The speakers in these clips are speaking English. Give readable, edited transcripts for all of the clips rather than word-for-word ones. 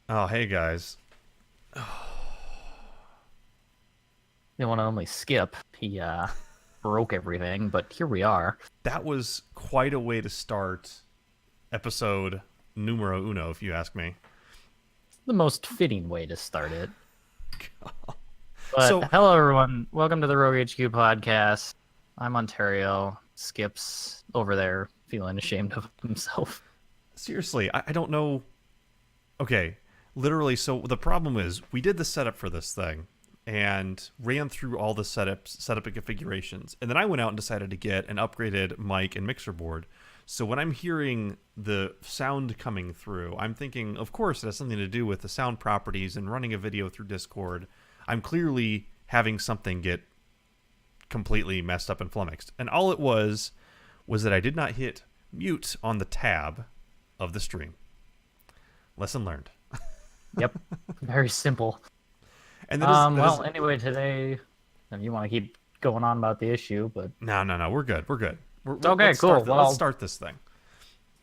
Oh, hey guys. The one and only Skip. He broke everything, but here we are. That was quite a way to start episode numero uno, if you ask me. The most fitting way to start it. But So, hello, everyone. Welcome to the RogueHQ podcast. I'm Ontario. Skip's over there feeling ashamed of himself. seriously, I don't know. Okay, literally, so the problem is we did the setup for this thing and ran through all the setup and configurations. And then I went out and decided to get an upgraded mic and mixer board. So when I'm hearing the sound coming through, I'm thinking, of course, it has something to do with the sound properties and running a video through Discord. I'm clearly having something get completely messed up and flummoxed. And all it was that I did not hit mute on the tab of the stream. Lesson learned. Yep. Very simple. And that is Well, anyway, today, and you want to keep going on about the issue, but no. We're good. We're good. okay, cool. Let's Well, start this thing.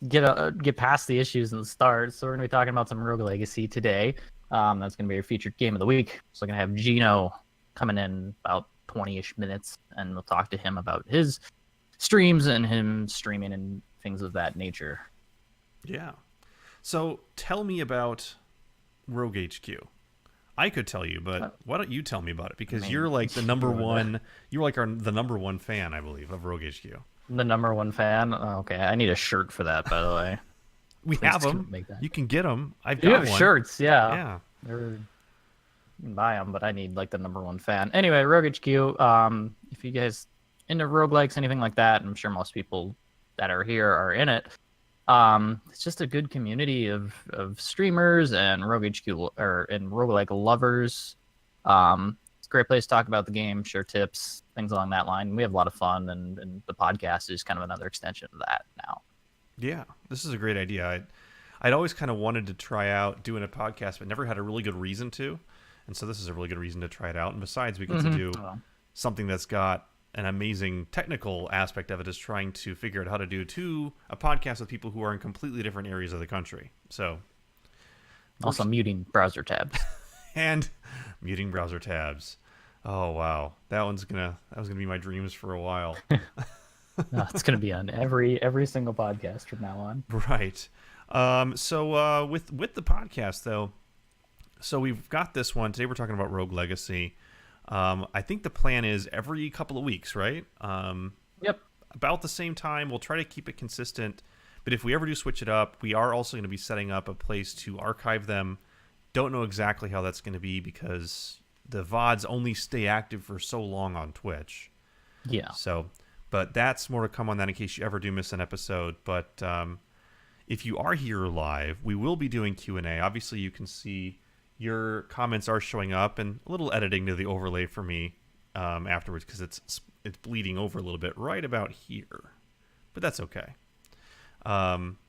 get past the issues and start. So we're gonna be talking about some Rogue Legacy today. That's gonna be our featured game of the week. So we're gonna have Geno coming in about 20-ish minutes, and we'll talk to him about his streams and him streaming and things of that nature. Yeah. So tell me about Rogue HQ. I could tell you, but why don't you tell me about it? I Because mean, you're like the number you're one. You're like the number one fan, I believe, of Rogue HQ. the number one fan. Oh, okay, I need a shirt for that, by the way. We Please have don't them. make that. You can get them. I've You got have one. shirts, yeah. Yeah. They're You can buy them, but I need like the number one fan. Anyway, Rogue HQ. If you guys into roguelikes, anything like that, I'm sure most people that are here are in it. It's just a good community of streamers and Rogue HQ and roguelike lovers. It's a great place to talk about the game, share tips, things along that line. We have a lot of fun, and the podcast is kind of another extension of that now. Yeah. This is a great idea. I'd always kind of wanted to try out doing a podcast, but never had a really good reason to. And so this is a really good reason to try it out. And besides, we get to do Well, something that's got an amazing technical aspect of it, is trying to figure out how to do a podcast with people who are in completely different areas of the country. So, also muting browser tabs. and muting browser tabs. Oh wow, that was gonna be my dreams for a while. No, it's gonna be on every single podcast from now on. Right. With the podcast though, so we've got this one today. We're talking about Rogue Legacy. I think the plan is every couple of weeks, right? Yep. About the same time. We'll try to keep it consistent. But if we ever do switch it up, we are also going to be setting up a place to archive them. Don't know exactly how that's going to be because the VODs only stay active for so long on Twitch. Yeah. So, but that's more to come on that in case you ever do miss an episode. But if you are here live, we will be doing Q&A. Obviously, you can see your comments are showing up, and a little editing to the overlay for me afterwards because it's bleeding over a little bit right about here, but that's okay.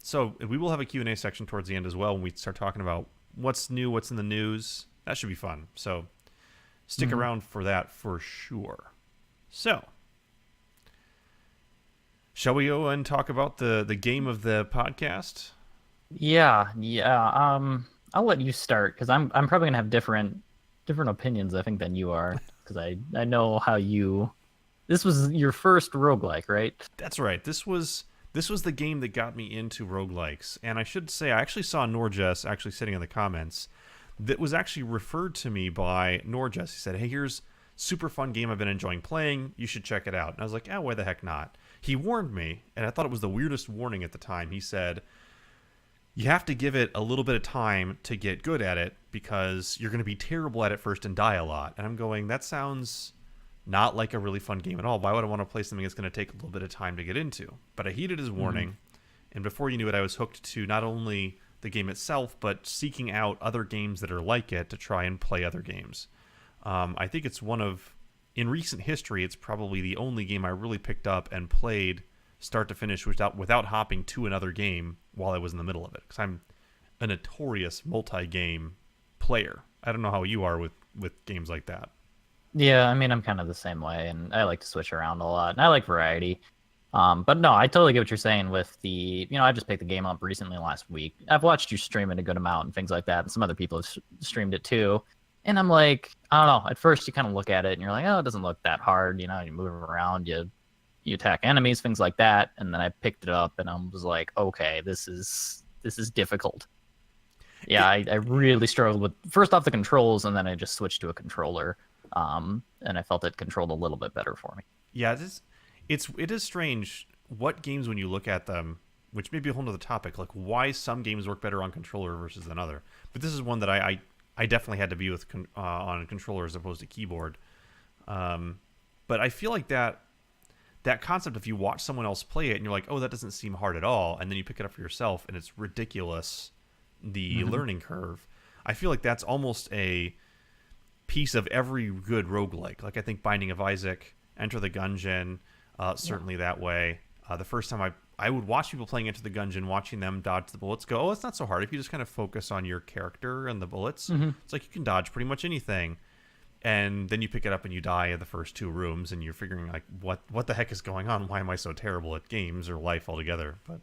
So we will have a Q&A section towards the end as well when we start talking about what's new, what's in the news. That should be fun. So stick around for that for sure. So shall we go and talk about the game of the podcast? Yeah. I'll let you start because I'm probably gonna have different opinions I think than you are because I know how you. This was your first roguelike, right? That's right. This was the game that got me into roguelikes. And I should say I actually saw Norjess actually sitting in the comments that was actually referred to me by Norjess. He said, "Hey, here's super fun game I've been enjoying playing. You should check it out." And I was like, "Ah, why the heck not?" He warned me, and I thought it was the weirdest warning at the time. He said, "You have to give it a little bit of time to get good at it because you're going to be terrible at it first and die a lot." And I'm going, that sounds not like a really fun game at all. Why would I want to play something that's going to take a little bit of time to get into? But I heeded his warning, and before you knew it, I was hooked to not only the game itself, but seeking out other games that are like it to try and play other games. I think it's in recent history, it's probably the only game I really picked up and played start to finish without hopping to another game while I was in the middle of it. Because I'm a notorious multi-game player. I don't know how you are with games like that. Yeah, I mean I'm kind of the same way, and I like to switch around a lot, and I like variety. But no, I totally get what you're saying with I just picked the game up recently last week. I've watched you stream it a good amount and things like that, and some other people have streamed it too. And I'm like, I don't know. At first, you kind of look at it and you're like, oh, it doesn't look that hard. You move around, you attack enemies, things like that. And then I picked it up and I was like, okay, this is difficult. Yeah, I really struggled with first off the controls, and then I just switched to a controller, and I felt it controlled a little bit better for me. Yeah, it is strange what games, when you look at them, which may be a whole other topic, like why some games work better on controller versus than other. But this is one that I definitely had to be with on a controller as opposed to keyboard. But I feel like that concept, if you watch someone else play it and you're like, oh, that doesn't seem hard at all, and then you pick it up for yourself and it's ridiculous, the learning curve. I feel like that's almost a piece of every good roguelike. Like I think Binding of Isaac, Enter the Gungeon, certainly that way. The first time I would watch people playing Enter the Gungeon, watching them dodge the bullets, go, oh, it's not so hard. If you just kind of focus on your character and the bullets, it's like you can dodge pretty much anything. And then you pick it up and you die in the first 2 rooms, and you're figuring like, what the heck is going on? Why am I so terrible at games or life altogether? But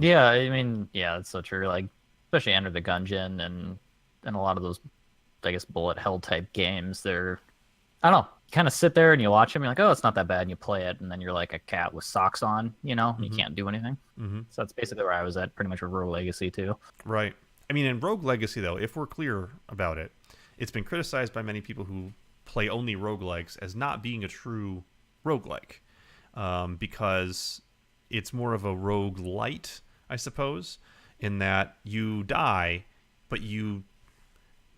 yeah, I mean, yeah, that's so true. Like especially Enter the Gungeon and a lot of those, I guess, bullet hell type games, they're, I don't know, you kind of sit there and you watch them, you're like, oh, it's not that bad, and you play it, and then you're like a cat with socks on, and you can't do anything. So that's basically where I was at pretty much with Rogue Legacy too. Right. I mean, in Rogue Legacy, though, if we're clear about it, it's been criticized by many people who play only roguelikes as not being a true roguelike, because it's more of a roguelite, I suppose, in that you die, but you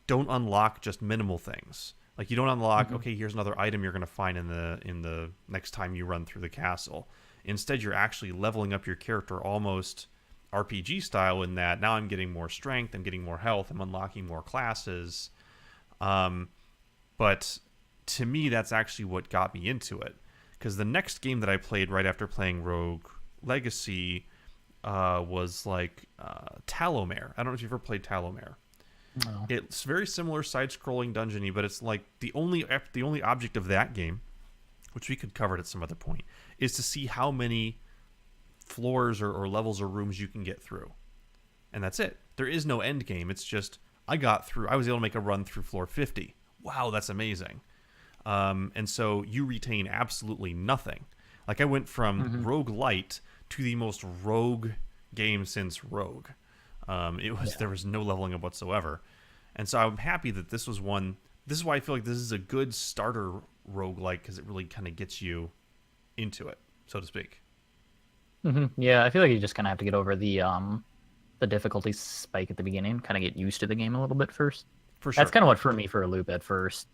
don't unlock just minimal things. Like you don't unlock, okay, here's another item you're going to find in the next time you run through the castle. Instead, you're actually leveling up your character almost RPG style, in that now I'm getting more strength, I'm getting more health, I'm unlocking more classes. But to me, that's actually what got me into it. Because the next game that I played right after playing Rogue Legacy was like Talomare. I don't know if you've ever played Talomare. No. It's very similar side-scrolling dungeon-y, but it's like the only object of that game, which we could cover it at some other point, is to see how many floors or levels or rooms you can get through. And that's it. There is no end game. It's just, I was able to make a run through floor 50. Wow, that's amazing. And so you retain absolutely nothing. Like I went from Rogue Lite to the most rogue game since Rogue. There was no leveling up whatsoever. And so I'm happy that this was one. This is why I feel like this is a good starter roguelike, because it really kind of gets you into it, so to speak. Yeah, I feel like you just kind of have to get over the difficulty spike at the beginning, kind of get used to the game a little bit first. For sure. That's kind of what threw me for a loop at first,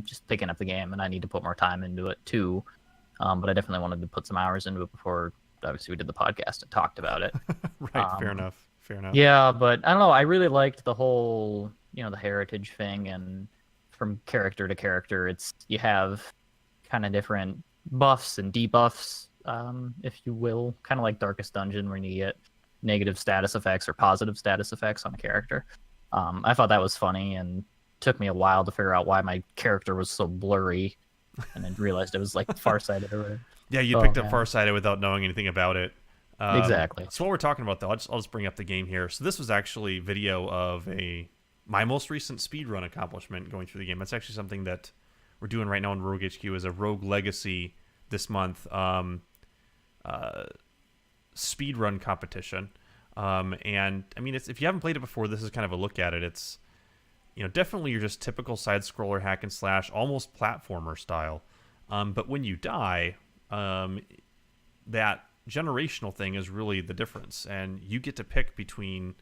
just picking up the game, and I need to put more time into it too. But I definitely wanted to put some hours into it before, obviously, we did the podcast and talked about it. Right, fair enough. Yeah, but I don't know. I really liked the whole, the heritage thing, and from character to character, you have kind of different buffs and debuffs, if you will, kind of like Darkest Dungeon, where you get negative status effects or positive status effects on a character. I thought that was funny, and took me a while to figure out why my character was so blurry, and then realized it was like Farsighted or whatever. Yeah, you picked up Farsighted without knowing anything about it. Exactly. So what we're talking about, though, I'll just bring up the game here. So this was actually video of my most recent speedrun accomplishment going through the game. That's actually something that we're doing right now on RogueHQ, is a Rogue Legacy this month speedrun competition. And I mean, if you haven't played it before, this is kind of a look at it. It's definitely your just typical side scroller hack and slash, almost platformer style. But when you die, that generational thing is really the difference, and you get to pick between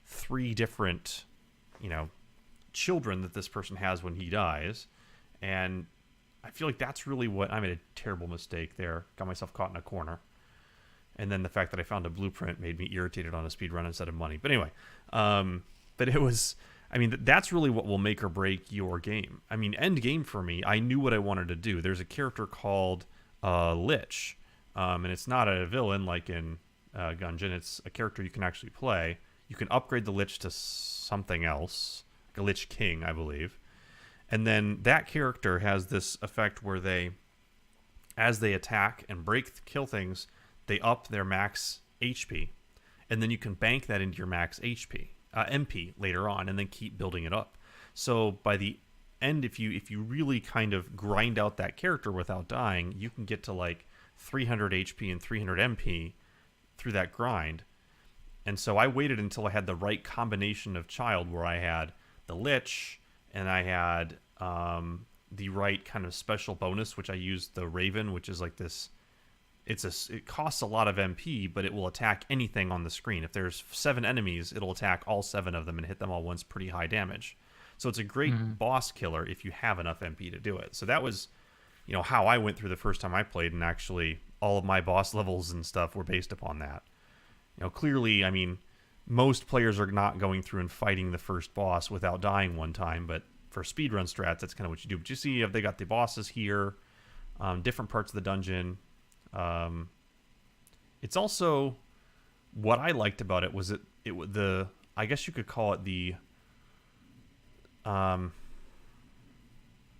3 different children that this person has when he dies. And I feel like that's really what I made a terrible mistake there, got myself caught in a corner, and then the fact that I found a blueprint made me irritated on a speed run instead of money. But anyway, but it was, I mean, that's really what will make or break your game. I mean, end game for me, I knew what I wanted to do. There's a character called Lich. And it's not a villain like in Gungeon. It's a character you can actually play. You can upgrade the Lich to something else, like a Lich King, I believe. And then that character has this effect where they as they attack and kill things, they up their max HP, and then you can bank that into your max MP later on, and then keep building it up. So by the end, if you really kind of grind out that character without dying, you can get to like 300 HP and 300 MP through that grind. And so I waited until I had the right combination of child, where I had the Lich and I had the right kind of special bonus, which I used the Raven, which is like this. It costs a lot of MP, but it will attack anything on the screen. If there's 7 enemies, it'll attack all 7 of them and hit them all once, pretty high damage. So it's a great boss killer if you have enough MP to do it. So that was, how I went through the first time I played, and actually all of my boss levels and stuff were based upon that. Clearly, I mean, most players are not going through and fighting the first boss without dying one time, but for speedrun strats, that's kind of what you do. But you see, they got the bosses here, different parts of the dungeon. It's also, what I liked about it was I guess you could call it the, I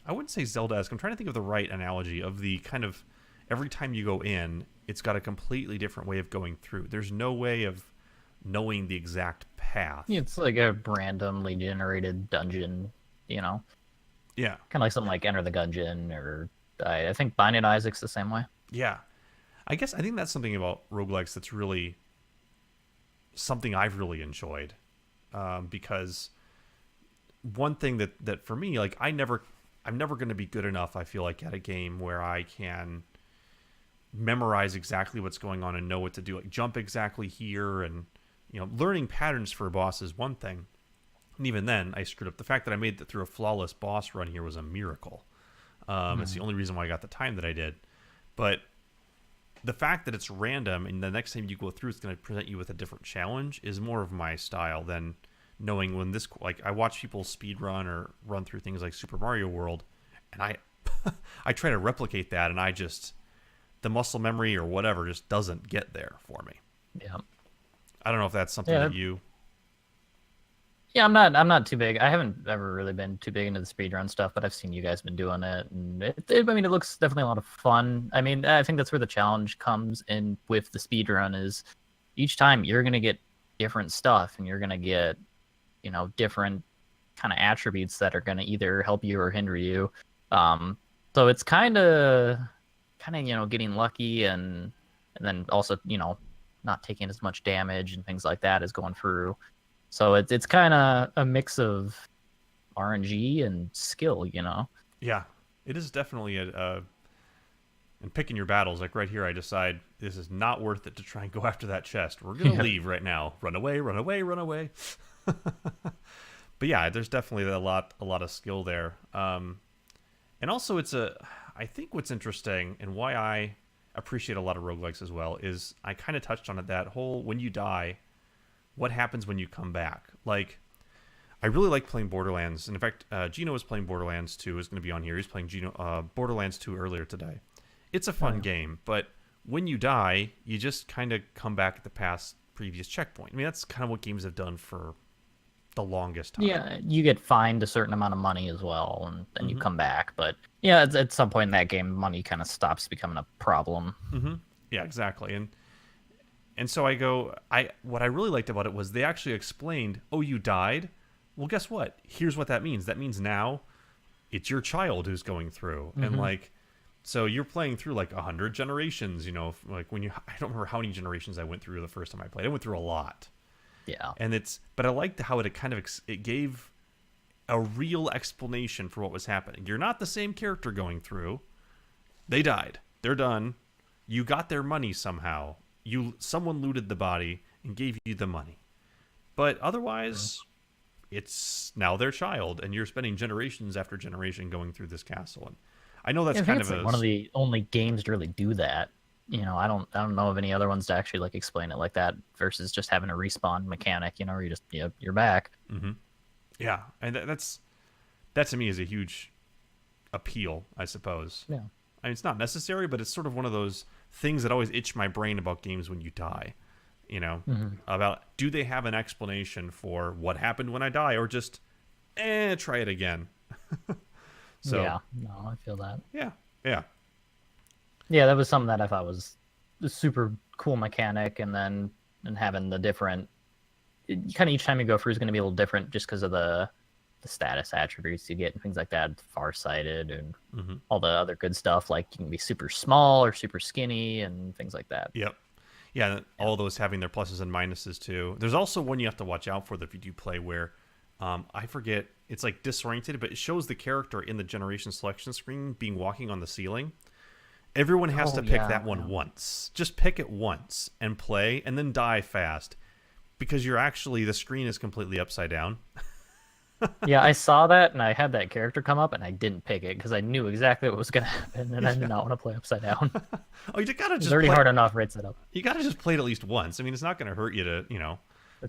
wouldn't say Zelda-esque. I'm trying to think of the right analogy of the kind of, every time you go in, it's got a completely different way of going through. There's no way of knowing the exact path. It's like a randomly generated dungeon, Yeah. Kind of like something like Enter the Gungeon, or I think Binding of Isaac's the same way. Yeah. I think that's something about roguelikes that's really something I've really enjoyed. Because one thing that for me, like, I'm never going to be good enough, I feel like, at a game where I can memorize exactly what's going on and know what to do, like jump exactly here, and learning patterns for a boss is one thing, and even then I screwed up. The fact that I made it through a flawless boss run here was a miracle. It's the only reason why I got the time that I did. But the fact that it's random and the next time you go through it's going to present you with a different challenge is more of my style than knowing when this, like, I watch people speed run or run through things like Super Mario World, and I try to replicate that, and the muscle memory or whatever just doesn't get there for me. Yeah. I don't know if that's something that you... Yeah, I'm not too big. I haven't ever really been too big into the speedrun stuff, but I've seen you guys been doing it, and it looks definitely a lot of fun. I mean, I think that's where the challenge comes in with the speedrun, is each time you're going to get different stuff, and you're going to get, different kind of attributes that are going to either help you or hinder you. So it's kind of getting lucky, and then also not taking as much damage and things like that as going through. So it's kind of a mix of RNG and skill, Yeah, it is definitely and picking your battles. Like right here, I decide this is not worth it to try and go after that chest. We're gonna leave right now. Run away, run away, run away. But yeah, there's definitely a lot of skill there. And also, I think what's interesting and why I appreciate a lot of roguelikes as well is I kind of touched on it, that whole when you die, what happens when you come back. Like, I really like playing Borderlands. And in fact, Geno was playing Borderlands 2, is going to be on here. He's playing Borderlands 2 earlier today. It's a fun game, but when you die, you just kind of come back at the previous checkpoint. I mean, that's kind of what games have done for the longest time. Yeah, you get fined a certain amount of money as well, and then you come back. But yeah, at some point in that game, money kind of stops becoming a problem. Yeah, exactly. And so what I really liked about it was they actually explained, oh, you died? Well, guess what? Here's what that means. That means now it's your child who's going through. And like, so you're playing through like 100 generations, like I don't remember how many generations I went through the first time I played. I went through a lot. Yeah. But I liked how it gave a real explanation for what was happening. You're not the same character going through. They died. They're done. You got their money somehow. Someone looted the body and gave you the money. But otherwise, it's now their child, and you're spending generations after generation going through this castle. And I know that's kind of one of the only games to really do that. I don't know of any other ones to actually like explain it like that versus just having a respawn mechanic, where you just you're back. Yeah, and that to me is a huge appeal, I suppose. Yeah. I mean, it's not necessary, but it's sort of one of those things that always itch my brain about games when you die. About, do they have an explanation for what happened when I die, or just try it again. So yeah, no, I feel that. Yeah. Yeah, that was something that I thought was a super cool mechanic, and then having the different kind of each time you go through is going to be a little different just because of the status attributes you get and things like that, farsighted and all the other good stuff. Like you can be super small or super skinny and things like that. Yep. Yeah, all those having their pluses and minuses too. There's also one you have to watch out for that if you do play where I forget, it's like disoriented, but it shows the character in the generation selection screen being walking on the ceiling. Everyone has to pick that one once. Just pick it once and play, and then die fast, because you're actually, the screen is completely upside down. Yeah, I saw that, and I had that character come up, and I didn't pick it because I knew exactly what was going to happen, and I did not want to play upside down. Oh, you gotta just It's already play, hard enough right set up. you gotta just play it at least once. I mean, it's not gonna hurt you to,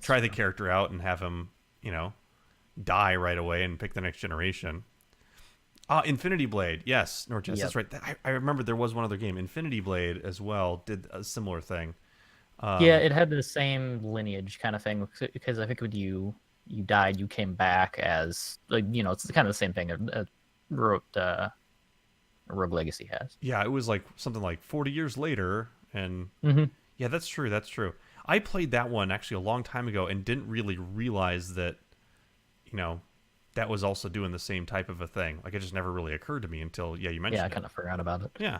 try the character out and have him, die right away and pick the next generation. Infinity Blade, yes, Norjess, that's right. I remember there was one other game, Infinity Blade as well, did a similar thing. Yeah, it had the same lineage kind of thing because I think when you died, you came back as like it's kind of the same thing Rogue Legacy has. Yeah, it was like something like 40 years later, and yeah, that's true. That's true. I played that one actually a long time ago and didn't really realize that, that was also doing the same type of a thing. Like it just never really occurred to me until you mentioned it. Yeah, I kind of forgot about it. Yeah,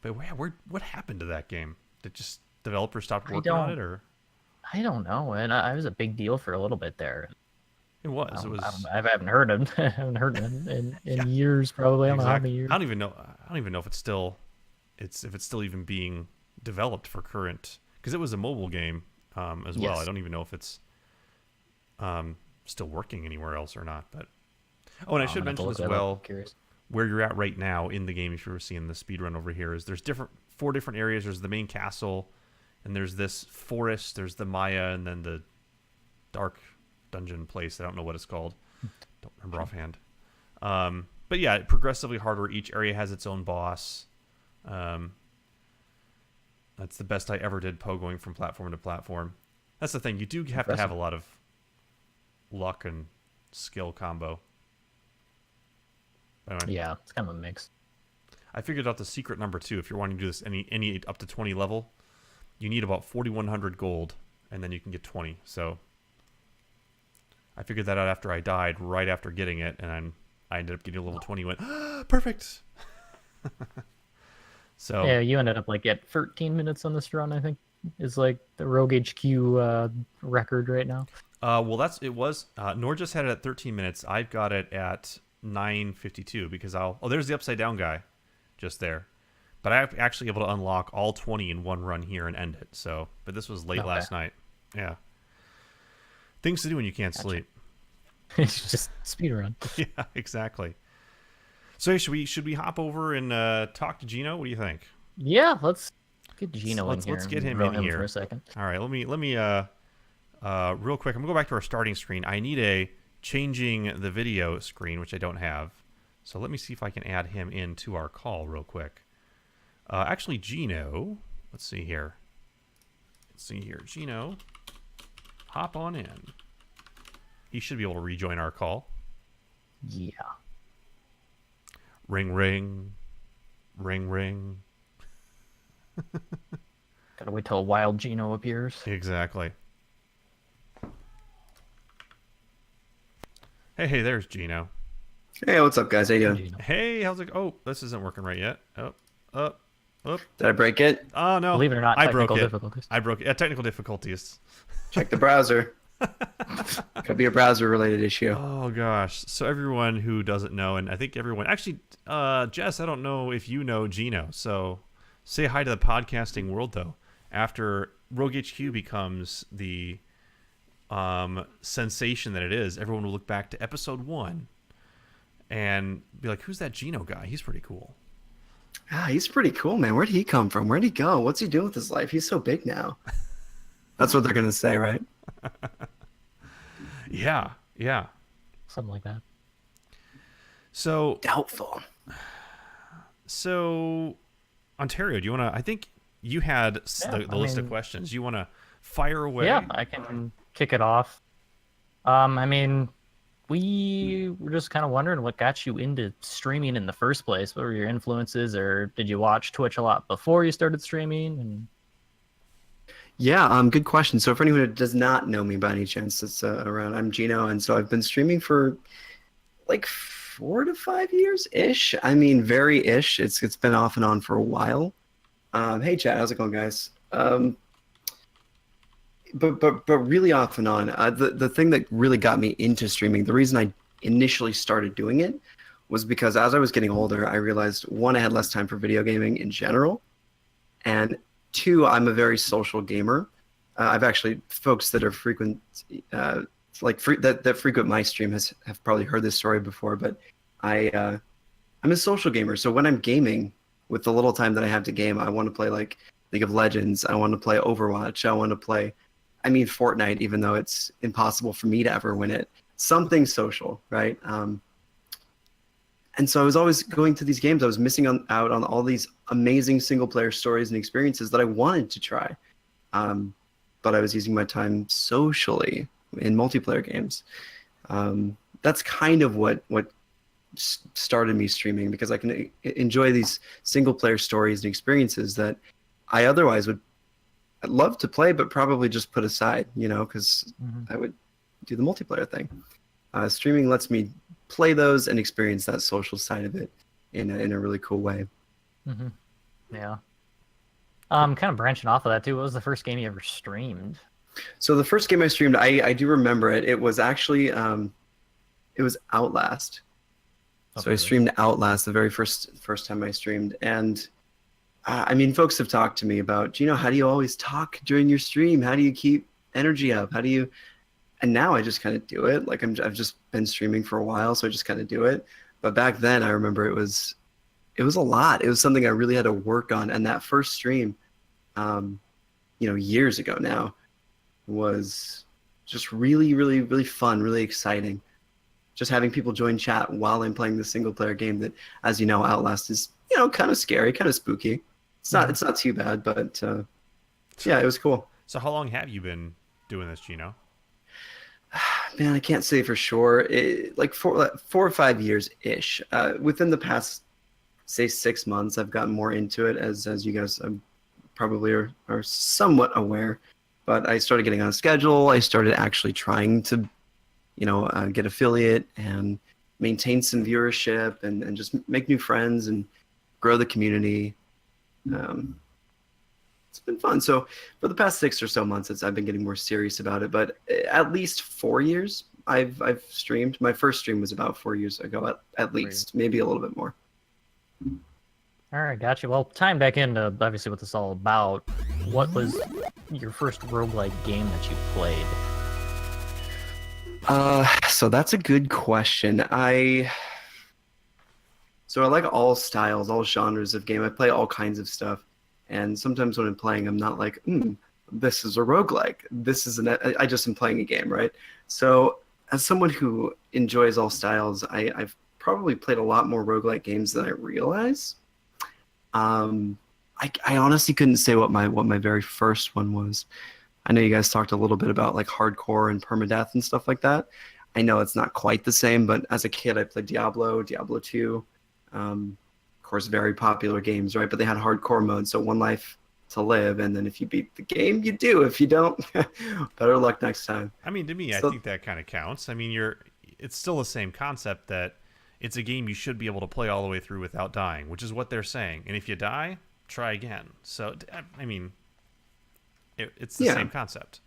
but what happened to that game? Did just developers stopped working on it, or? I don't know, and I was a big deal for a little bit there. It was. I haven't heard it. I haven't heard it in years, probably. I don't know how many years. I don't even know if it's still even being developed for current, because it was a mobile game as well. I don't even know if it's still working anywhere else or not. But and I should mention as well where you're at right now in the game. If you're seeing the speed run over here, is there's 4 different areas. There's the main castle, and there's this forest. There's the Maya, and then the dark dungeon place. I don't know what it's called. Don't remember offhand. But yeah, progressively harder. Each area has its own boss. That's the best I ever did going from platform to platform. That's the thing. You do have to have a lot of luck and skill combo. Yeah, it's kind of a mix. I figured out the secret number 2. If you're wanting to do this any up to 20 level, you need about 4,100 gold, and then you can get 20. So I figured that out after I died, right after getting it, and I ended up getting a level 20. Went perfect. So yeah, you ended up like at 13 minutes on this run. I think is like the RogueHQ record right now. Well, it was Norjess had it at 13 minutes. I've got it at 9:52 because there's the upside down guy, just there. But I'm actually able to unlock all 20 in one run here and end it. So, but this was late last night. Yeah. Things to do when you can't sleep. It's just speedrun. Yeah, exactly. So should we hop over and talk to Geno? What do you think? Yeah, let's get Geno in here. Let's get him in here for a second. All right, let me real quick. I'm gonna go back to our starting screen. I need a changing the video screen, which I don't have. So let me see if I can add him into our call real quick. Actually, Geno, let's see here. Geno, hop on in. He should be able to rejoin our call. Yeah. Ring, ring. Ring, ring. Gotta wait till a wild Geno appears. Exactly. Hey, there's Geno. Hey, what's up, guys? How you doing? Hey, how's it? Oh, this isn't working right yet. Oh. Did I break it? Oh, no. Believe it or not, I broke it. difficulties. I broke it. Yeah, technical difficulties. Check the browser. Could be a browser-related issue. Oh, gosh. So everyone who doesn't know, and I think everyone... Actually, Jess, I don't know if you know Geno, so say hi to the podcasting world, though. After RogueHQ becomes the sensation that it is, everyone will look back to episode 1 and be like, who's that Geno guy? He's pretty cool. Ah, he's pretty cool, man. Where'd he come from? Where'd he go? What's he doing with his life? He's so big now. That's what they're going to say, right? Yeah. Something like that. So Doubtful. So, Ontario, do you want to... I think you had the list of questions. You want to fire away? Yeah, I can kick it off. I mean, we were just kind of wondering what got you into streaming in the first place. What were your influences, or did you watch Twitch a lot before you started streaming? And Yeah, good question. So for anyone who does not know me by any chance, that's around, I'm Geno, and so I've been streaming for like 4 to 5 years ish. I mean, very ish. It's been off and on for a while. Hey, chat, how's it going, guys? But really off and on. The thing that really got me into streaming, the reason I initially started doing it, was because as I was getting older, I realized one, I had less time for video gaming in general, and two, I'm a very social gamer. I've actually folks that are frequent, that frequent my stream have probably heard this story before, but I'm a social gamer. So when I'm gaming, with the little time that I have to game, I want to play like League of Legends. I want to play Overwatch. I want to play, I mean, Fortnite, even though it's impossible for me to ever win it. Something social, right? And so I was always going to these games. I was missing out on all these amazing single-player stories and experiences that I wanted to try. But I was using my time socially in multiplayer games. That's kind of what started me streaming, because I can enjoy these single-player stories and experiences that I otherwise would love to play, but probably just put aside, because I would do the multiplayer thing. Streaming lets me play those and experience that social side of it in a really cool way. Mm-hmm. Yeah. Kind of branching off of that too. What was the first game you ever streamed? So the first game I streamed, I do remember it. It was actually it was Outlast. So I streamed Outlast the very first time I streamed, and I mean, folks have talked to me about, how do you always talk during your stream? How do you keep energy up? How do you? And now I just kind of do it. Like I've just been streaming for a while, so I just kind of do it. But back then, I remember it was a lot. It was something I really had to work on. And that first stream, years ago now, was just really, really, really fun, really exciting. Just having people join chat while I'm playing the single player game that, as you know, Outlast is, kind of scary, kind of spooky. It's not too bad, but yeah, it was cool. So how long have you been doing this, Geno? Man, I can't say for sure. Like 4 or 5 years ish. Within the past, say 6 months, I've gotten more into it, as you guys probably are somewhat aware. But I started getting on a schedule. I started actually trying to, get affiliate and maintain some viewership and just make new friends and grow the community. It's been fun. So for the past 6 or so months, I've been getting more serious about it. But at least 4 years I've streamed. My first stream was about 4 years ago, at least, maybe a little bit more. All right, gotcha. Well, tying back into obviously what this is all about, what was your first roguelike game that you played? So that's a good question. So I like all styles, all genres of game. I play all kinds of stuff. And sometimes when I'm playing, I'm not like, this is a roguelike. I just am playing a game, right? So as someone who enjoys all styles, I've probably played a lot more roguelike games than I realize. I honestly couldn't say what my very first one was. I know you guys talked a little bit about like hardcore and permadeath and stuff like that. I know it's not quite the same, but as a kid, I played Diablo 2. Of course, very popular games, right? But they had hardcore mode, so one life to live, and then if you beat the game, you do. If you don't, better luck next time. I mean, to me, I think that kind of counts. I mean, it's still the same concept that it's a game you should be able to play all the way through without dying, which is what they're saying. And if you die, try again. So, I mean, it's the same concept.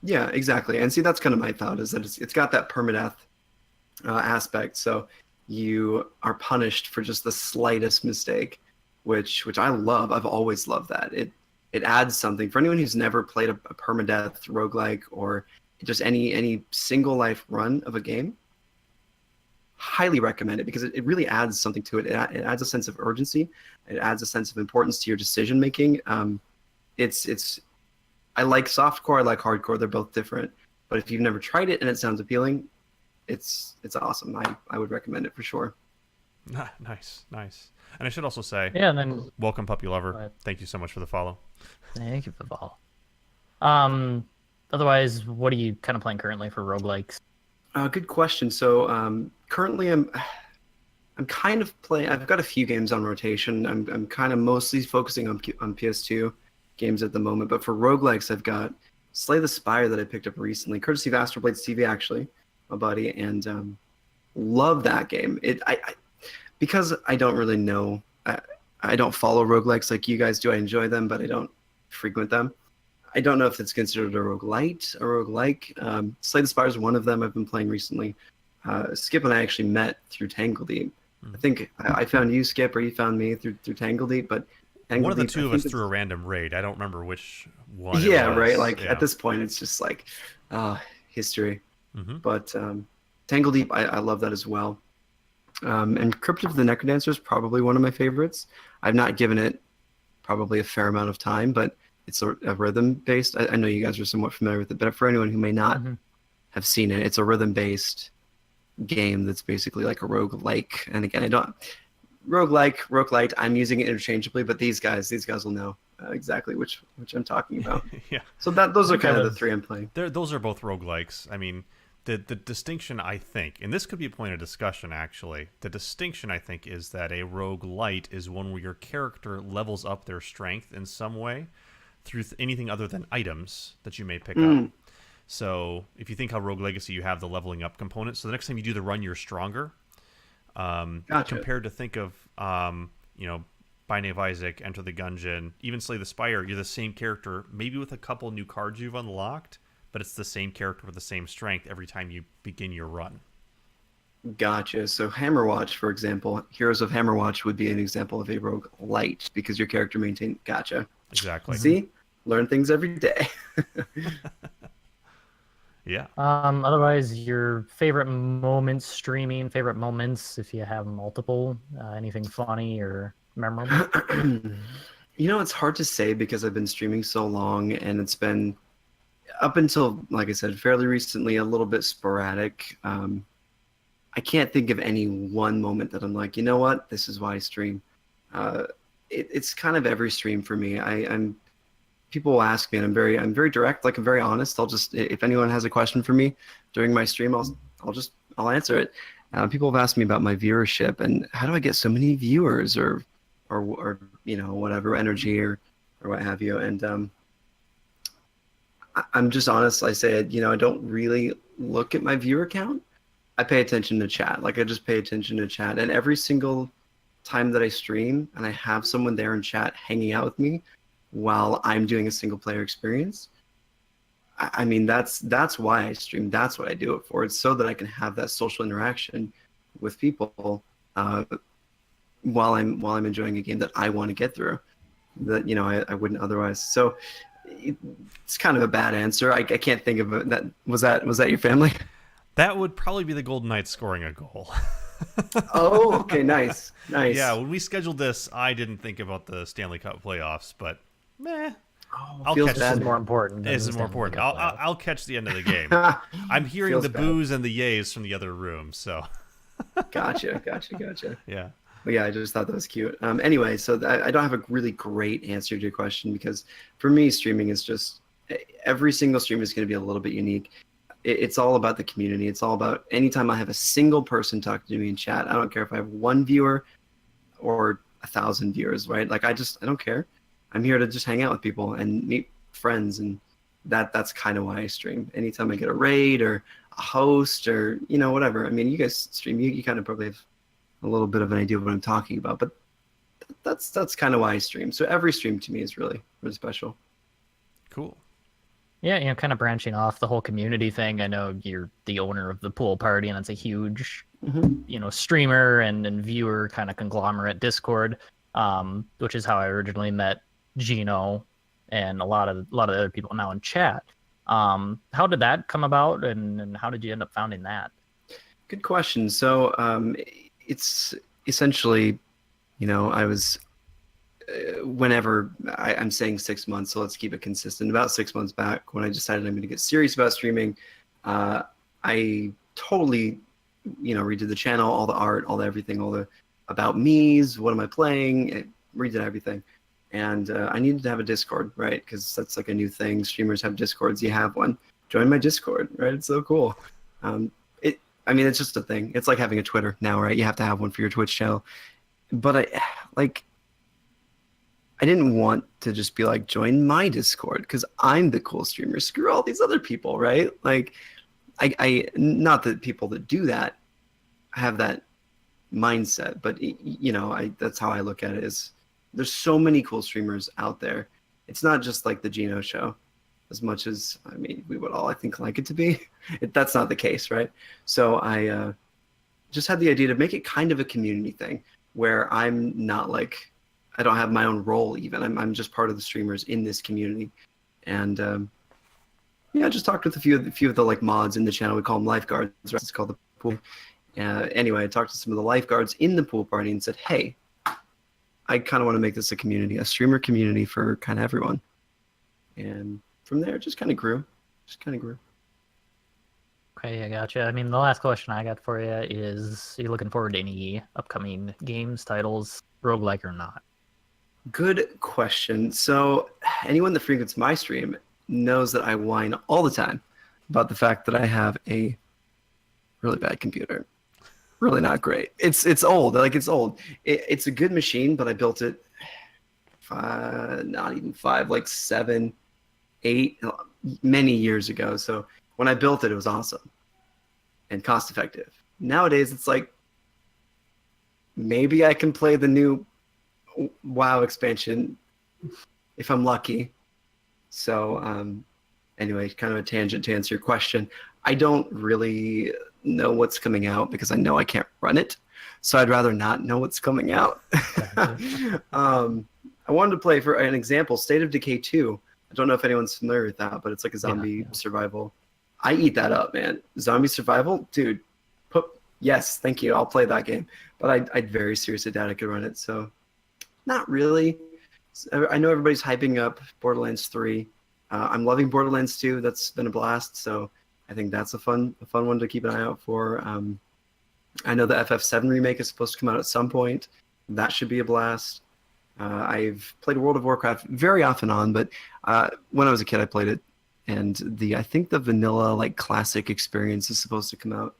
Yeah, exactly. And see, that's kind of my thought, is that it's got that permadeath aspect. So you are punished for just the slightest mistake, which I love. I've always loved that. It adds something for anyone who's never played a permadeath roguelike or just any single life run of a game. Highly recommend it, because it really adds something to it. It adds a sense of urgency. It adds a sense of importance to your decision making. I like softcore, I like hardcore. They're both different. But if you've never tried it and it sounds appealing, it's awesome. I would recommend it for sure. Nice. And I should also say, and then welcome, Puppy Lover. Thank you so much for the follow. Thank you for the follow. Otherwise, what are you kind of playing currently for roguelikes? Good question. So currently I'm kind of playing. I've got a few games on rotation. I'm kind of mostly focusing on PS2 games at the moment. But for roguelikes, I've got Slay the Spire that I picked up recently, courtesy of Astral Blades TV, actually, my buddy, and love that game. Because I don't really know. I don't follow roguelikes like you guys do. I enjoy them, but I don't frequent them. I don't know if it's considered a roguelite, a roguelike. Slay the Spire is one of them I've been playing recently. Skip and I actually met through Tangle Deep. I think I found you, Skip, or you found me through Tangle Deep, but Tangle One of the Deep, two of us threw a random raid. I don't remember which one. Yeah, it was. right. Like Yeah. at this point, it's just like history. Mm-hmm. But Tangle Deep, I love that as well. And Crypt of the Necrodancer is probably one of my favorites. I've not given it probably a fair amount of time, but it's a rhythm-based. I know you guys are somewhat familiar with it, but for anyone who may not have seen it, it's a rhythm-based game that's basically like a roguelike. And again, roguelite, I'm using it interchangeably, but these guys will know exactly which I'm talking about. Yeah. So those are kind of the three I'm playing. Those are both roguelikes. I mean, the distinction, I think, and this could be a point of discussion, actually, the distinction, I think, is that a roguelite is one where your character levels up their strength in some way through anything other than items that you may pick up. So if you think how Rogue Legacy, you have the leveling up component. So the next time you do the run, you're stronger. Gotcha. Compared to think of, Binding of Isaac, Enter the Gungeon, even Slay the Spire, you're the same character, maybe with a couple new cards you've unlocked, but it's the same character with the same strength every time you begin your run. Gotcha. So Hammerwatch, for example, Heroes of Hammerwatch would be an example of a roguelite because your character maintains. Gotcha. Exactly. See? Learn things every day. Yeah. Otherwise, your favorite moments streaming, favorite moments if you have multiple, anything funny or memorable? It's hard to say because I've been streaming so long and it's been up until, like I said, fairly recently, a little bit sporadic. I can't think of any one moment that I'm like, you know what, this is why I stream. It's kind of every stream for me. People will ask me, and I'm very direct, like I'm very honest. I'll just, if anyone has a question for me during my stream, I'll answer it. People have asked me about my viewership and how do I get so many viewers or whatever energy or what have you. And I'm just honest. I say, I don't really look at my viewer count. I pay attention to chat. Like I just pay attention to chat, and every single time that I stream and I have someone there in chat hanging out with me while I'm doing a single player experience, I mean, that's why I stream. That's what I do it for. It's so that I can have that social interaction with people while I'm enjoying a game that I want to get through, that I wouldn't otherwise. So it's kind of a bad answer. I can't think of it. Was that your family? That would probably be the Golden Knights scoring a goal. Oh, okay, nice. Yeah, when we scheduled this, I didn't think about the Stanley Cup playoffs, but I'll feels catch. bad. This is more important. than This the is more Stanley important. Cup playoffs. I'll catch the end of the game. I'm hearing Feels the bad. boos and the yays from the other room, so Gotcha. yeah. But yeah, I just thought that was cute. Anyway, so I don't have a really great answer to your question because for me, streaming is just every single stream is going to be a little bit unique. It's all about the community. It's all about anytime I have a single person talking to me in chat. I don't care if I have one viewer or 1,000 viewers, right? Like I don't care. I'm here to just hang out with people and meet friends, and that's kind of why I stream. Anytime I get a raid or a host or whatever. I mean, you guys stream. You kind of probably have a little bit of an idea of what I'm talking about, but that's kind of why I stream. So every stream to me is really, really special. Cool. Yeah, kind of branching off the whole community thing. I know you're the owner of the pool party, and it's a huge, streamer and viewer kind of conglomerate Discord, which is how I originally met Geno and a lot of the other people now in chat. How did that come about, and how did you end up founding that? Good question. So it's essentially, I was whenever I'm saying 6 months, so let's keep it consistent. About 6 months back, when I decided I'm going to get serious about streaming, I totally, redid the channel, all the art, all the everything, all the about me's, what am I playing, redid everything. And I needed to have a Discord, right? Because that's like a new thing. Streamers have Discords. You have one. Join my Discord, right? It's so cool. I mean, it's just a thing. It's like having a Twitter now, right? You have to have one for your Twitch channel. But I didn't want to just be like, join my Discord because I'm the cool streamer. Screw all these other people, right? Like, I not that people that do that have that mindset, but that's how I look at it. Is there's so many cool streamers out there. It's not just like the Geno show, as much as I mean we would all I think like it to be. That's not the case, right? So I just had the idea to make it kind of a community thing where I'm not like I don't have my own role even. I'm just part of the streamers in this community, and I just talked with a few of the like mods in the channel. We call them lifeguards. Right? It's called the pool. Anyway, I talked to some of the lifeguards in the pool party and said, hey, I kind of want to make this a community, a streamer community for kind of everyone. And from there, it just kind of grew. Okay, I gotcha. I mean, the last question I got for you is, are you looking forward to any upcoming games, titles, roguelike or not? Good question. So anyone that frequents my stream knows that I whine all the time about the fact that I have a really bad computer. Really not great. It's old. Like it's old. It's a good machine, but I built it not even 5, like 7, 8, many years ago. So when I built it, it was awesome and cost effective. Nowadays, it's like maybe I can play the new WoW expansion if I'm lucky. So anyway, kind of a tangent to answer your question. I don't really know what's coming out because I know I can't run it. So I'd rather not know what's coming out. I wanted to play, for an example, State of Decay 2. I don't know if anyone's familiar with that, but it's like a zombie survival. I eat that up, man. Zombie survival? Dude, yes, thank you. I'll play that game. But I very seriously doubt I could run it. So not really. I know everybody's hyping up Borderlands 3. I'm loving Borderlands 2. That's been a blast. So I think that's a fun one to keep an eye out for. I know the FF7 remake is supposed to come out at some point. That should be a blast. I've played World of Warcraft very off and on, but when I was a kid, I played it. And I think the vanilla like classic experience is supposed to come out,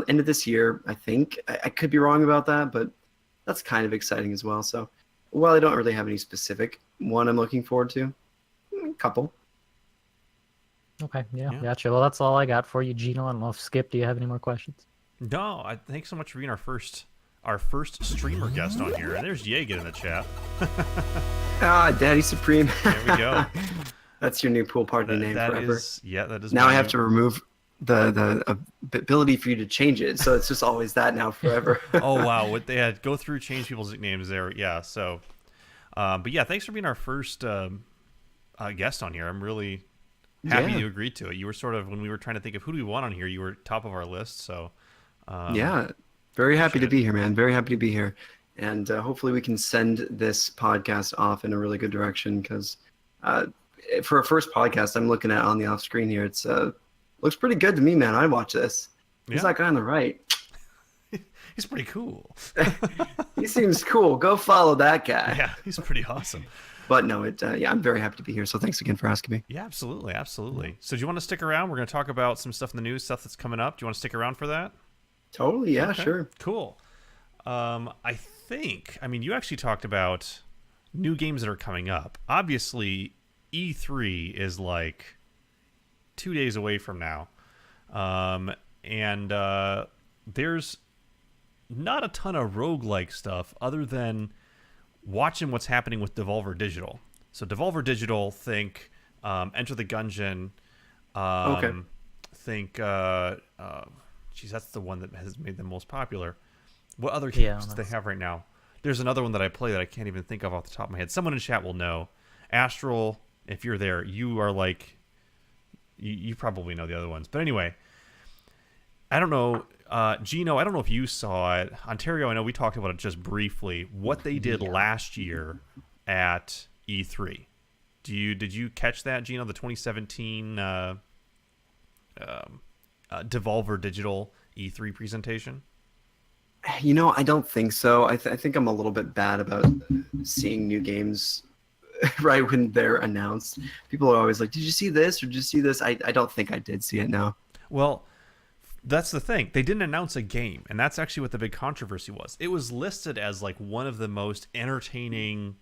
end of this year. I think I could be wrong about that, but that's kind of exciting as well. So while I don't really have any specific one I'm looking forward to, a couple. Okay, yeah, gotcha. Well, that's all I got for you, Geno. I don't know if Skip, do you have any more questions? No, thanks so much for being our first streamer guest on here. And there's Yeagan in the chat. Daddy Supreme. There we go. That's your new pool party name forever. That is. Now I have to remove the ability for you to change it, so it's just always that now forever. Oh wow, what they had go through change people's nicknames there. Yeah, so but yeah, thanks for being our first guest on here. I'm really happy you agreed to it. You were sort of, when we were trying to think of who do we want on here, you were top of our list. So very happy to be here, man. Very happy to be here, and hopefully we can send this podcast off in a really good direction, because for a first podcast I'm looking at on the off screen here, it's looks pretty good to me, man. I'd watch this. Who's that guy on the right? He's pretty cool. He seems cool. Go follow that guy. Yeah, he's pretty awesome. But no, I'm very happy to be here. So thanks again for asking me. Yeah, absolutely. So do you want to stick around? We're going to talk about some stuff in the news, stuff that's coming up. Do you want to stick around for that? Totally. Yeah, okay. Sure. Cool. You actually talked about new games that are coming up. Obviously, E3 is like 2 days away from now. There's not a ton of roguelike stuff other than watching what's happening with Devolver Digital. So Devolver Digital, think Enter the Gungeon. Think, that's the one that has made them most popular. What other games do they have right now? There's another one that I play that I can't even think of off the top of my head. Someone in chat will know. Astral, if you're there, you are like, you probably know the other ones. But anyway, I don't know. Geno, I don't know if you saw it. Ontario, I know we talked about it just briefly. What they did last year at E3. Did you catch that, Geno? The 2017 Devolver Digital E3 presentation? I don't think so. I think I'm a little bit bad about seeing new games right when they're announced. People are always like, "Did you see this or did you see this?" I don't think I did see it. No. Well, That's the thing. They didn't announce a game, and that's actually what the big controversy was. It was listed as like one of the most entertaining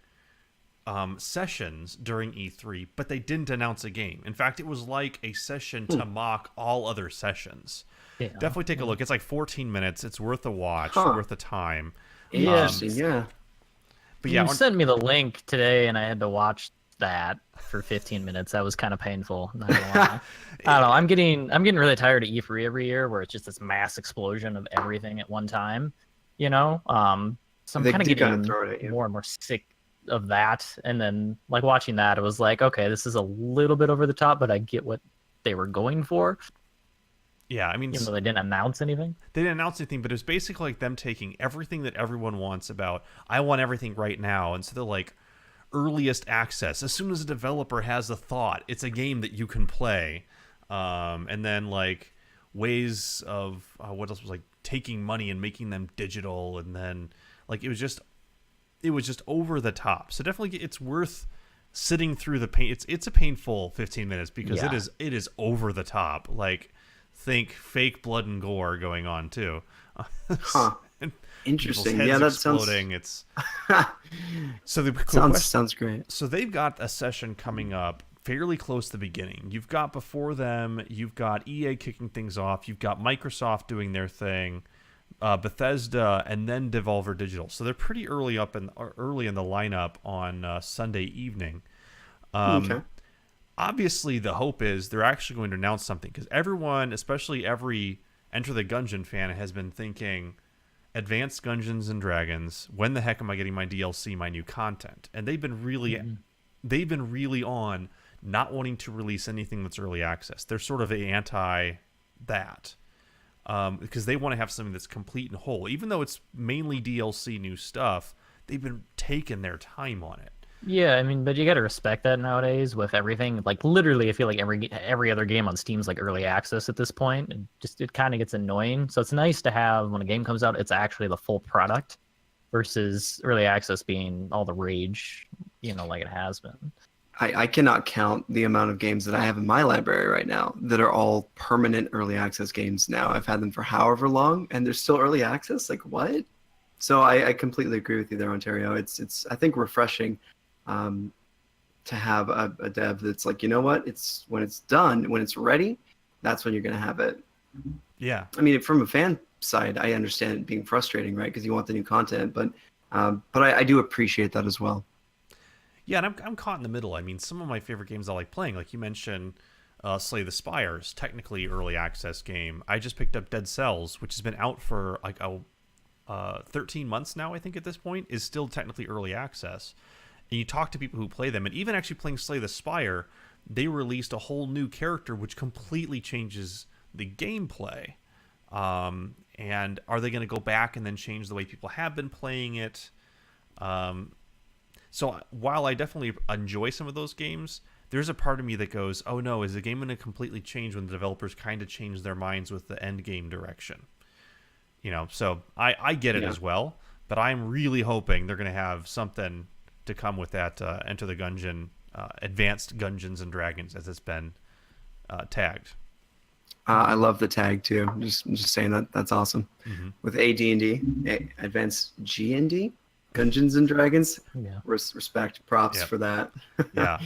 sessions during E3, but they didn't announce a game. In fact, it was like a session to mock all other sessions. Yeah. Definitely take a look. It's like 14 minutes. It's worth a watch, worth the time. Interesting, yeah. But yeah, You sent me the link today, and I had to watch that for 15 minutes. That was kind of painful. Not gonna lie. I don't know. I'm getting really tired of E3 every year, where it's just this mass explosion of everything at one time. You know, so I'm They kind of do getting kinda throw it at you. more and more sick of that. And then like watching that, it was like, okay, this is a little bit over the top, but I get what they were going for. yeah, I mean, Even though they didn't announce anything. they didn't announce anything, but it was basically like them taking everything that everyone wants about, I want everything right now. And so they're like, earliest access. As soon as a developer has a thought, it's a game that you can play. And then like ways of, what else was like taking money and making them digital. And then like, it was just over the top. So definitely it's worth sitting through the pain. It's a painful 15 minutes because Yeah. it is over the top. Like, think fake blood and gore going on too. Huh. And Interesting. people's Yeah, heads that sounds exploding. It's so the sounds great. so they've got a session coming up fairly close to the beginning. You've got before them, you've got EA kicking things off, you've got Microsoft doing their thing, Bethesda, and then Devolver Digital. So they're pretty early in the lineup on Sunday evening. Okay. Obviously, the hope is they're actually going to announce something because everyone, especially every Enter the Gungeon fan, has been thinking, Advanced Dungeons and Dragons, when the heck am I getting my DLC, my new content? And they've been really on not wanting to release anything that's early access. They're sort of anti that because they want to have something that's complete and whole. Even though it's mainly DLC new stuff, they've been taking their time on it. Yeah, I mean, but you got to respect that nowadays with everything. Like literally, I feel like every other game on Steam's like early access at this point, and it kind of gets annoying. So it's nice to have when a game comes out, it's actually the full product, versus early access being all the rage, like it has been. I cannot count the amount of games that I have in my library right now that are all permanent early access games now. I've had them for however long, and they're still early access. Like, what? So I completely agree with you there, Ontario. It's I think refreshing to have a dev that's like, you know what? It's when it's done, when it's ready, that's when you're gonna have it. Yeah. I mean, from a fan side, I understand it being frustrating, right? Because you want the new content, but I do appreciate that as well. Yeah, and I'm caught in the middle. I mean, some of my favorite games I like playing, like you mentioned, Slay the Spires, technically early access game. I just picked up Dead Cells, which has been out for like 13 months now, I think at this point, is still technically early access. And you talk to people who play them, and even actually playing Slay the Spire, they released a whole new character which completely changes the gameplay. And are they going to go back and then change the way people have been playing it? So while I definitely enjoy some of those games, there's a part of me that goes, oh no, is the game going to completely change when the developers kind of change their minds with the end game direction? So I get it as well, but I'm really hoping they're going to have something to come with that Enter the Gungeon, Advanced Dungeons and Dragons, as it's been tagged. I love the tag too. I'm just saying that's awesome. Mm-hmm. With AD&D, Advanced G&D, Dungeons and Dragons. Yeah. Respect, props for that. Yeah.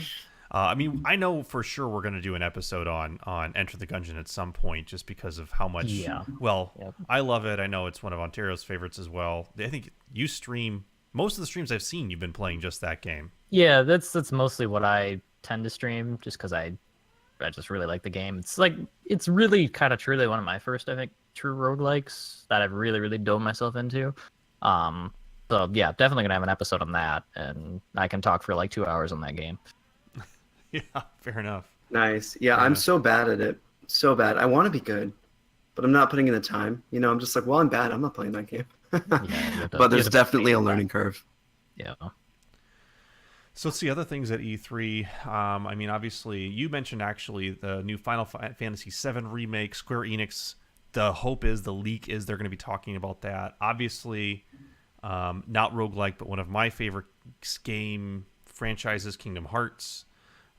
I mean, I know for sure we're going to do an episode on Enter the Gungeon at some point, just because of how much. Yeah. Well, Yep. I love it. I know it's one of Ontario's favorites as well. I think you stream most of the streams I've seen. You've been playing just that game. Yeah, that's mostly what I tend to stream, just because I just really like the game. It's really kind of truly one of my first, I think, true roguelikes that I've really dove myself into. So yeah, definitely gonna have an episode on that, and I can talk for like 2 hours on that game. Yeah, fair enough. Nice. Yeah, Fair I'm enough. so bad at it. So bad. I want to be good, but I'm not putting in the time. I'm just like, well, I'm bad. I'm not playing that game. But there's definitely a learning curve. Yeah. So let's see other things at E3. I mean, obviously, you mentioned actually the new Final Fantasy VII remake, Square Enix. The hope is, the leak is they're going to be talking about that. Obviously, not roguelike, but one of my favorite game franchises, Kingdom Hearts,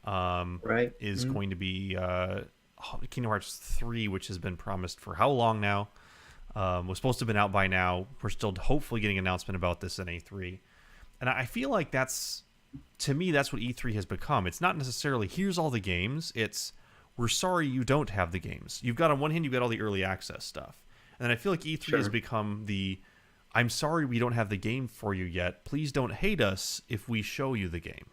Right. is going to be Kingdom Hearts 3, which has been promised for how long now? Was supposed to have been out by now. We're still hopefully getting an announcement about this in E3. And I feel like to me, that's what E3 has become. It's not necessarily, here's all the games. It's, we're sorry you don't have the games. You've got, on one hand, you've got all the early access stuff. And I feel like E3 has become I'm sorry we don't have the game for you yet. Please don't hate us if we show you the game.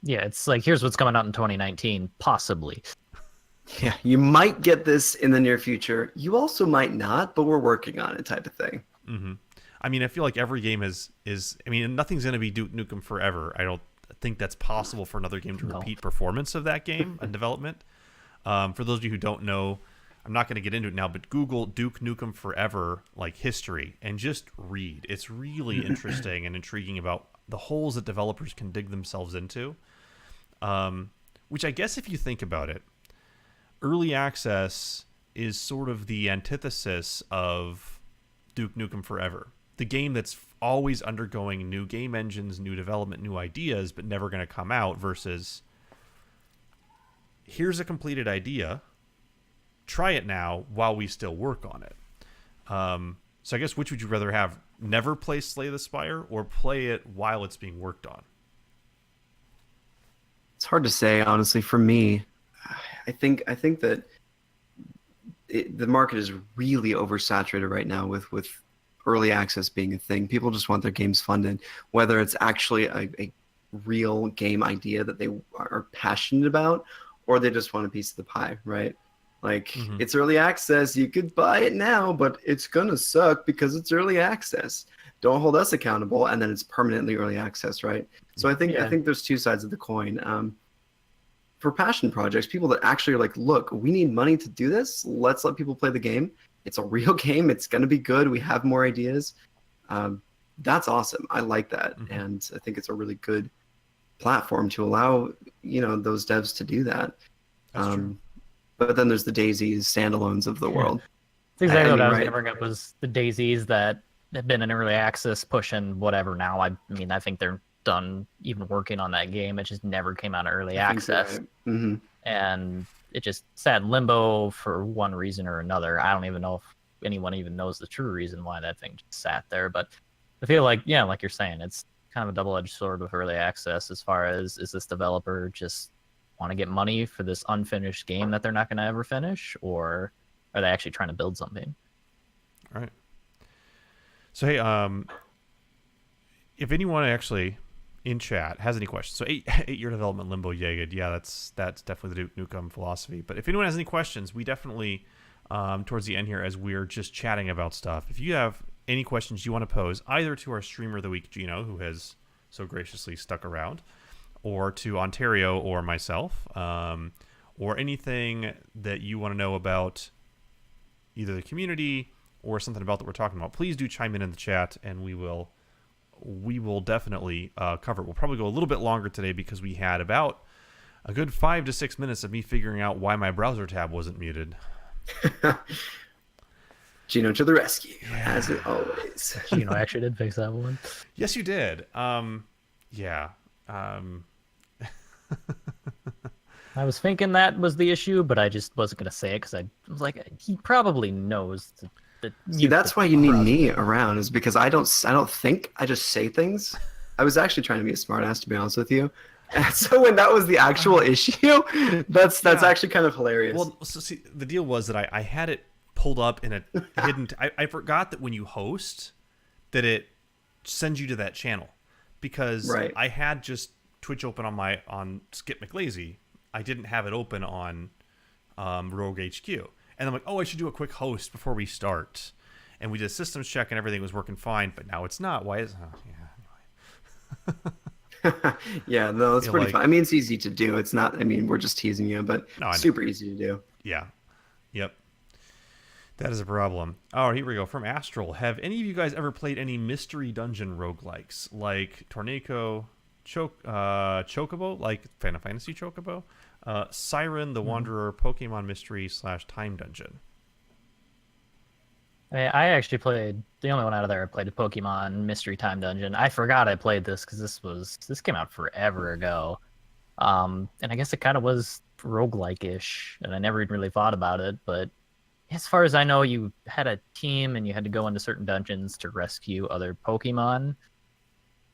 Yeah, it's like, here's what's coming out in 2019, possibly. Yeah, you might get this in the near future. You also might not, but we're working on it, type of thing. Mm-hmm. I mean, I feel like every game is. I mean, nothing's going to be Duke Nukem forever. I don't think that's possible for another game to repeat performance of that game and development. For those of you who don't know, I'm not going to get into it now, but Google Duke Nukem Forever like history and just read. It's really interesting and intriguing about the holes that developers can dig themselves into. Which I guess if you think about it, early access is sort of the antithesis of Duke Nukem Forever. The game that's always undergoing new game engines, new development, new ideas, but never going to come out, versus here's a completed idea. Try it now while we still work on it. So I guess, which would you rather have? Never play Slay the Spire or play it while it's being worked on? It's hard to say, honestly. For me, I think that the market is really oversaturated right now with early access being a thing. People just want their games funded, whether it's actually a real game idea that they are passionate about, or they just want a piece of the pie, right? Like, it's early access. You could buy it now, but it's going to suck because it's early access. Don't hold us accountable, and then it's permanently early access, right? So I think there's two sides of the coin. For passion projects, people that actually are like, look, we need money to do this. Let's let people play the game. It's a real game. It's going to be good. We have more ideas. That's awesome. I like that. And I think it's a really good platform to allow, those devs to do that. That's true. But then there's the Daisies standalones of the world. That's exactly what I was going to bring up, was the Daisies that have been in early access pushing whatever now. I mean, I think they're done even working on that game. It just never came out of early access. Right. And it just sat in limbo for one reason or another. I don't even know if anyone even knows the true reason why that thing just sat there. But I feel like, like you're saying, it's kind of a double-edged sword with early access, as far as, is this developer just want to get money for this unfinished game that they're not going to ever finish, or are they actually trying to build something? All right. So, hey, if anyone actually in chat has any questions, so 8-year development limbo, Jagged, yeah, that's definitely the Duke Nukem philosophy. But if anyone has any questions, we definitely, towards the end here, as we're just chatting about stuff, if you have any questions you want to pose, either to our streamer of the week, Gino, who has so graciously stuck around, or to Ontario or myself, or anything that you want to know about either the community or something about that we're talking about, please do chime in the chat, and we will definitely cover it. We'll probably go a little bit longer today because we had about a good 5 to 6 minutes of me figuring out why my browser tab wasn't muted. Gino to the rescue, as it always. Gino actually did fix that one. Yes, you did. Yeah. I was thinking that was the issue, but I just wasn't going to say it because I was like, he probably knows. See, that's why you need me around, is because I don't think, I just say things. I was actually trying to be a smartass, to be honest with you. And so when that was the actual issue, that's actually kind of hilarious. Well, so see, the deal was that I had it pulled up in a hidden. I forgot that when you host, that it sends you to that channel, because I had just Twitch open on Skip McLazy. I didn't have it open on RogueHQ. And I'm like, I should do a quick host before we start. And we did a systems check and everything was working fine, but now it's not. Why is anyway. Yeah, no, it's pretty fun. I mean, it's easy to do. It's not, we're just teasing you, but super easy to do. Yeah. Yep. That is a problem. Oh, here we go. From Astral. Have any of you guys ever played any mystery dungeon roguelikes, like Tornado, Chocobo, like Final Fantasy Chocobo? Siren, the Wanderer, Pokemon Mystery / Time Dungeon. I actually played, the only one out of there I played, a Pokemon Mystery Time Dungeon. I forgot I played this because this came out forever ago. And I guess it kind of was roguelike-ish, and I never even really thought about it. But as far as I know, you had a team and you had to go into certain dungeons to rescue other Pokemon.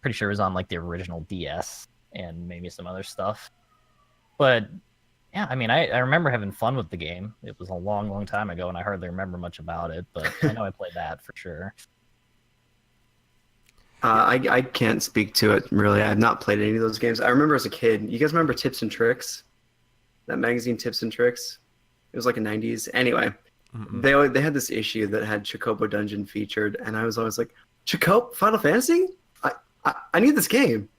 Pretty sure it was on like the original DS and maybe some other stuff. But yeah, I mean, I remember having fun with the game. It was a long, long time ago, and I hardly remember much about it, but I know I played that for sure. I can't speak to it really. I've not played any of those games. I remember as a kid. You guys remember Tips and Tricks? That magazine, Tips and Tricks. It was like a '90s. Anyway, they had this issue that had Chocobo Dungeon featured, and I was always like, Chocobo Final Fantasy? I need this game.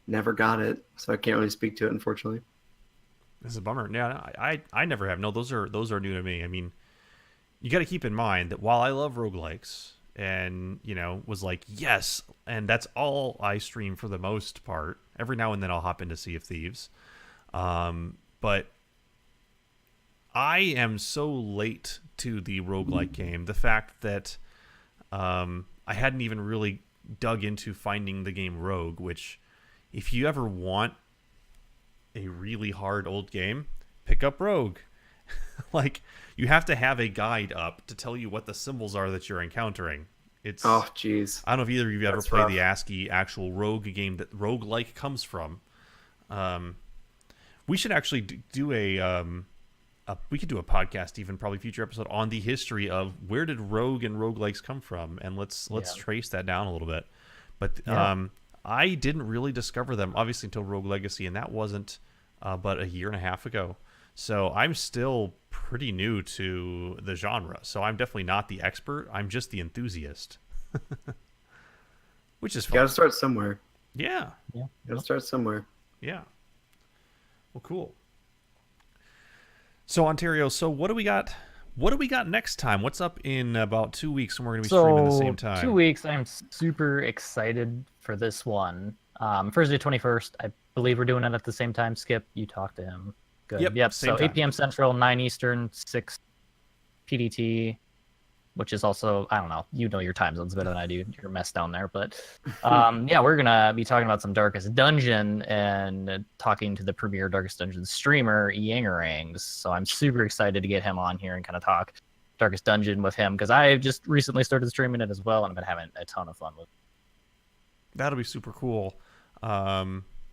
Never got it, so I can't really speak to it, unfortunately. This is a bummer. Yeah, I never have. No, those are new to me. I mean, you got to keep in mind that while I love roguelikes and, was like, yes, and that's all I stream for the most part. Every now and then I'll hop into Sea of Thieves. But I am so late to the roguelike game. The fact that I hadn't even really dug into finding the game Rogue, which if you ever want a really hard old game, pick up Rogue. Like, you have to have a guide up to tell you what the symbols are that you're encountering. It's Oh, jeez. I don't know if either of you ever That's played rough. the ASCII actual Rogue game that roguelike comes from. We should actually do we could do a podcast, even probably future episode, on the history of where did Rogue and roguelikes come from, and let's trace that down a little bit. But I didn't really discover them obviously until Rogue Legacy, and that wasn't but a year and a half ago. So I'm still pretty new to the genre. So I'm definitely not the expert. I'm just the enthusiast, which is You fun. gotta start somewhere. Yeah, You gotta start somewhere. yeah. Well, cool. So Ontario, so what do we got? What do we got next time? What's up in about 2 weeks when we're going to be streaming at the same time? 2 weeks. I'm super excited for this one. Thursday 21st. I believe we're doing it at the same time. Skip, you talked to him. Good. Yep, So same time. 8 p.m. Central, 9 Eastern, 6 PDT, which is also, I don't know, you know your time zones better than I do. You're a mess down there. But yeah, we're going to be talking about some Darkest Dungeon and talking to the premier Darkest Dungeon streamer, Yangerangs. So I'm super excited to get him on here and kind of talk Darkest Dungeon with him, because I just recently started streaming it as well, and I've been having a ton of fun with it. That'll be super cool.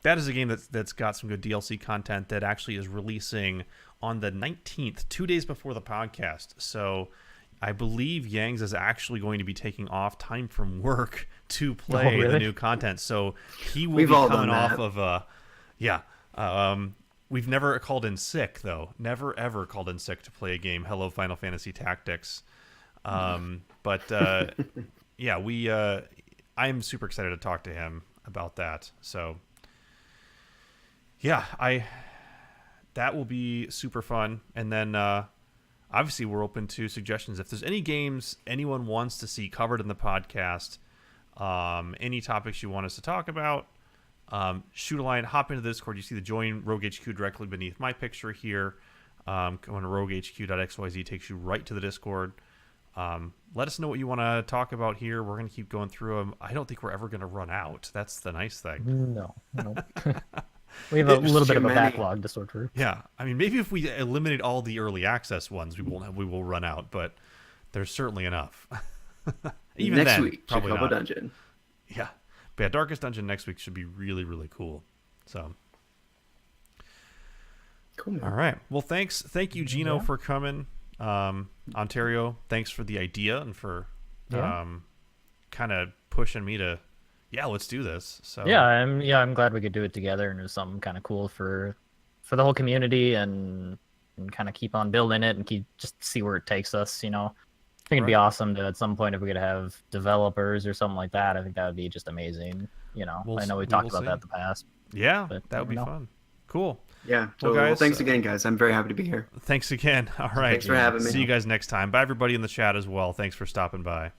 That is a game that's got some good DLC content that actually is releasing on the 19th, 2 days before the podcast. So I believe Yangs is actually going to be taking off time from work to play really? the new content. So he will We've be all coming done off that. of we've never called in sick though. Never ever called in sick to play a game. Hello, Final Fantasy Tactics. But yeah, I'm super excited to talk to him about that. So yeah, that will be super fun. And then obviously we're open to suggestions. If there's any games anyone wants to see covered in the podcast, any topics you want us to talk about, shoot a line, hop into the Discord. You see the Join RogueHQ directly beneath my picture here. Going to roguehq.xyz takes you right to the Discord. Let us know what you want to talk about here. We're going to keep going through them. I don't think we're ever going to run out. That's the nice thing. No. We have a There's little bit too of a many. backlog to sort through. Yeah, I mean, maybe if we eliminate all the early access ones, we will run out. But there's certainly enough. Even Next then, week, probably Chocobo not. Dungeon. Yeah, but yeah, Darkest Dungeon next week should be really, really cool. So, Cool, man. all right. Well, thank you, Gino, Yeah. for coming. Ontario, thanks for the idea and for Yeah. kind of pushing me to, let's do this. So I'm glad we could do it together, and it was something kind of cool for the whole community, and kind of keep on building it and keep just see where it takes us. I think it'd be Right. awesome to, at some point, if we could have developers or something like that. I think that would be just amazing. I know we talked about that in the past. yeah, but that would be never know. fun. Cool. Yeah. So, well, guys, thanks again, guys. I'm very happy to be here. Thanks again. All right. Thanks for having me. See you guys next time. Bye, everybody in the chat as well. Thanks for stopping by.